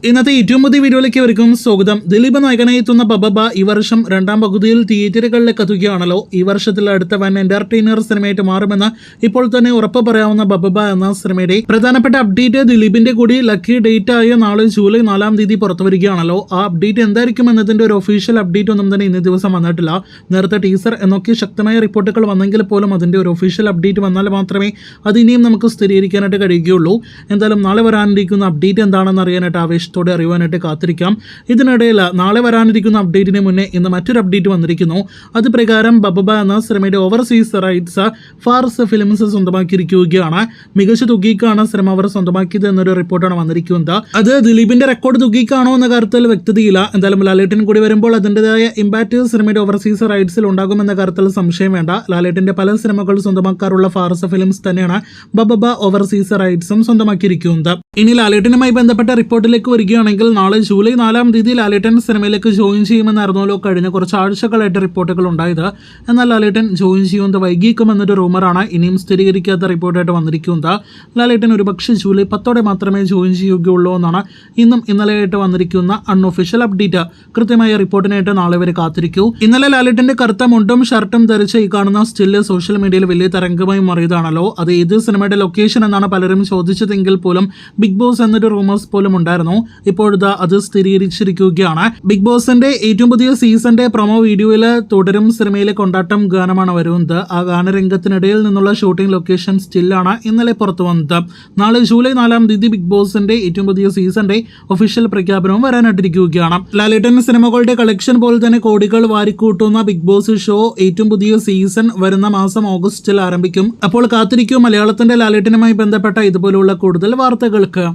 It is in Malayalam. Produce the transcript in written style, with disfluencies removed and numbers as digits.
ഇന്നത്തെ ഏറ്റവും പുതിയ വീഡിയോയിലേക്ക് അവർക്കും സ്വാഗതം. ദിലീപ് നായകനായി എത്തുന്ന ബബബ ഈ വർഷം രണ്ടാം പകുതിയിൽ തിയേറ്ററുകളിലേക്ക് എത്തുകയാണല്ലോ. ഈ വർഷത്തിൽ അടുത്ത വൻ എന്റർടൈനർ സിനിമയായിട്ട് മാറുമെന്ന് ഇപ്പോൾ തന്നെ ഉറപ്പ് പറയാവുന്ന ബബബ എന്ന സിനിമയുടെ പ്രധാനപ്പെട്ട അപ്ഡേറ്റ് ദിലീപിന്റെ കൂടി ലക്കി ഡേറ്റ് ആയ നാളെ ജൂലൈ 4-ാം തീയതി പുറത്തു വരികയാണല്ലോ. ആ അപ്ഡേറ്റ് എന്തായിരിക്കും എന്നതിന്റെ ഒരു ഒഫീഷ്യൽ അപ്ഡേറ്റ് ഒന്നും തന്നെ ഇന്നേ ദിവസം വന്നിട്ടില്ല. നേരത്തെ ടീസർ എന്നൊക്കെ ശക്തമായ റിപ്പോർട്ടുകൾ വന്നെങ്കിൽ പോലും അതിന്റെ ഒരു ഒഫീഷ്യൽ അപ്ഡേറ്റ് വന്നാൽ മാത്രമേ അത് ഇനിയും നമുക്ക് സ്ഥിരീകരിക്കാനായിട്ട് കഴിയുകയുള്ളൂ. എന്തായാലും നാളെ വരാനിരിക്കുന്ന അപ്ഡേറ്റ് എന്താണെന്ന് അറിയാനായിട്ട് ആവേശത്തോടെ അറിയുവാനായിട്ട് കാത്തിരിക്കാം. ഇതിനിടയിൽ നാളെ വരാനിരിക്കുന്ന അപ്ഡേറ്റിന് മുന്നേ ഇന്ന് മറ്റൊരു അപ്ഡേറ്റ് വന്നിരിക്കുന്നു. അത് പ്രകാരം ബബബ എന്ന സിനിമയുടെ ഓവർസീസ് റൈറ്റ്സ് ഫാർസ് ഫിലിംസ് സ്വന്തമാക്കിയിരിക്കുകയാണ്. മികച്ച തുകയ്ക്കാണ് സിനിമ അവർ സ്വന്തമാക്കിയത് എന്നൊരു റിപ്പോർട്ടാണ് വന്നിരിക്കുന്നത്. അത് ദിലീപിന്റെ റെക്കോർഡ് തുകയ്ക്കാണോ എന്ന കാര്യത്തിൽ വ്യക്തതയില്ല. എന്തായാലും ലാലേട്ടൻ കൂടി വരുമ്പോൾ അതിൻ്റെതായ ഇമ്പാക്ട് സിനിമയുടെ ഓവർസീസ് റൈറ്റ്സിൽ ഉണ്ടാകുമെന്ന കാര്യത്തിൽ സംശയം വേണ്ട. ലാലേട്ടന്റെ പല സിനിമകൾ സ്വന്തമാക്കാറുള്ള ഫാർസ് ഫിലിംസ് തന്നെയാണ് ബബബ ഓവർസീസ് റൈറ്റ്സും സ്വന്തമാക്കിയിരിക്കുന്നത്. ഇനി ലാലേട്ടനുമായി ബന്ധപ്പെട്ട റിപ്പോർട്ടിലേക്ക് വരികയാണെങ്കിൽ നാളെ ജൂലൈ 4-ാം തീയതി ലാലേട്ടൻ സിനിമയിലേക്ക് ജോയിൻ ചെയ്യുമെന്നായിരുന്നല്ലോ കഴിഞ്ഞ കുറച്ച് ആഴ്ചകളായിട്ട് റിപ്പോർട്ടുകൾ ഉണ്ടായത്. എന്നാൽ ലാലേട്ടൻ ജോയിൻ ചെയ്യുന്നത് വൈകിക്കുമെന്നൊരു റൂമറാണ് ഇനിയും സ്ഥിരീകരിക്കാത്ത റിപ്പോർട്ടായിട്ട് വന്നിരിക്കുന്നത്. ലാലേട്ടൻ ഒരുപക്ഷെ ജൂലൈ 10 മാത്രമേ ജോയിൻ ചെയ്യുകയുള്ളൂ എന്നാണ് ഇന്നും ഇന്നലെയായിട്ട് വന്നിരിക്കുന്ന അൺഒഫീഷ്യൽ അപ്ഡേറ്റ്. കൃത്യമായ റിപ്പോർട്ടിനായിട്ട് നാളെ വരെ കാത്തിരിക്കൂ. ഇന്നലെ ലാലേട്ടന്റെ കറുത്ത മുണ്ടും ഷർട്ടും ധരിച്ച് ഈ കാണുന്ന സ്റ്റില് സോഷ്യൽ മീഡിയയിൽ വലിയ തരംഗമായി മാറിയതാണല്ലോ. അത് ഏത് സിനിമയുടെ ലൊക്കേഷൻ എന്നാണ് പലരും ചോദിച്ചതെങ്കിൽ പോലും ബിഗ് ബോസ് എന്നൊരു റൂമേഴ്സ് പോലും ഉണ്ടായിരുന്നു. ഇപ്പോഴത്തെ അത് സ്ഥിരീകരിച്ചിരിക്കുകയാണ്. ബിഗ് ബോസിന്റെ ഏറ്റവും പുതിയ സീസന്റെ പ്രൊമോ വീഡിയോയിൽ തുടരും സിനിമയിലെ കൊണ്ടാട്ടം ഗാനമാണ് വരുന്നത്. ആ ഗാനരംഗത്തിനിടയിൽ നിന്നുള്ള ഷൂട്ടിംഗ് ലൊക്കേഷൻ സ്റ്റില്ലാണ് ഇന്നലെ പുറത്തു വന്നത്. നാളെ ജൂലൈ 4-ാം തീയതി ബിഗ് ബോസിന്റെ ഏറ്റവും പുതിയ സീസന്റെ ഒഫീഷ്യൽ പ്രഖ്യാപനവും വരാനായിട്ടിരിക്കുകയാണ്. ലാലേട്ടൻ സിനിമകളുടെ കളക്ഷൻ പോലെ തന്നെ കോടികൾ വാരിക്കൂട്ടുന്ന ബിഗ് ബോസ് ഷോ ഏറ്റവും പുതിയ സീസൺ വരുന്ന മാസം ഓഗസ്റ്റിൽ ആരംഭിക്കും. അപ്പോൾ കാത്തിരിക്കും മലയാളത്തിന്റെ ലാലേട്ടനുമായി ബന്ധപ്പെട്ട ഇതുപോലുള്ള കൂടുതൽ വാർത്തകൾക്ക്.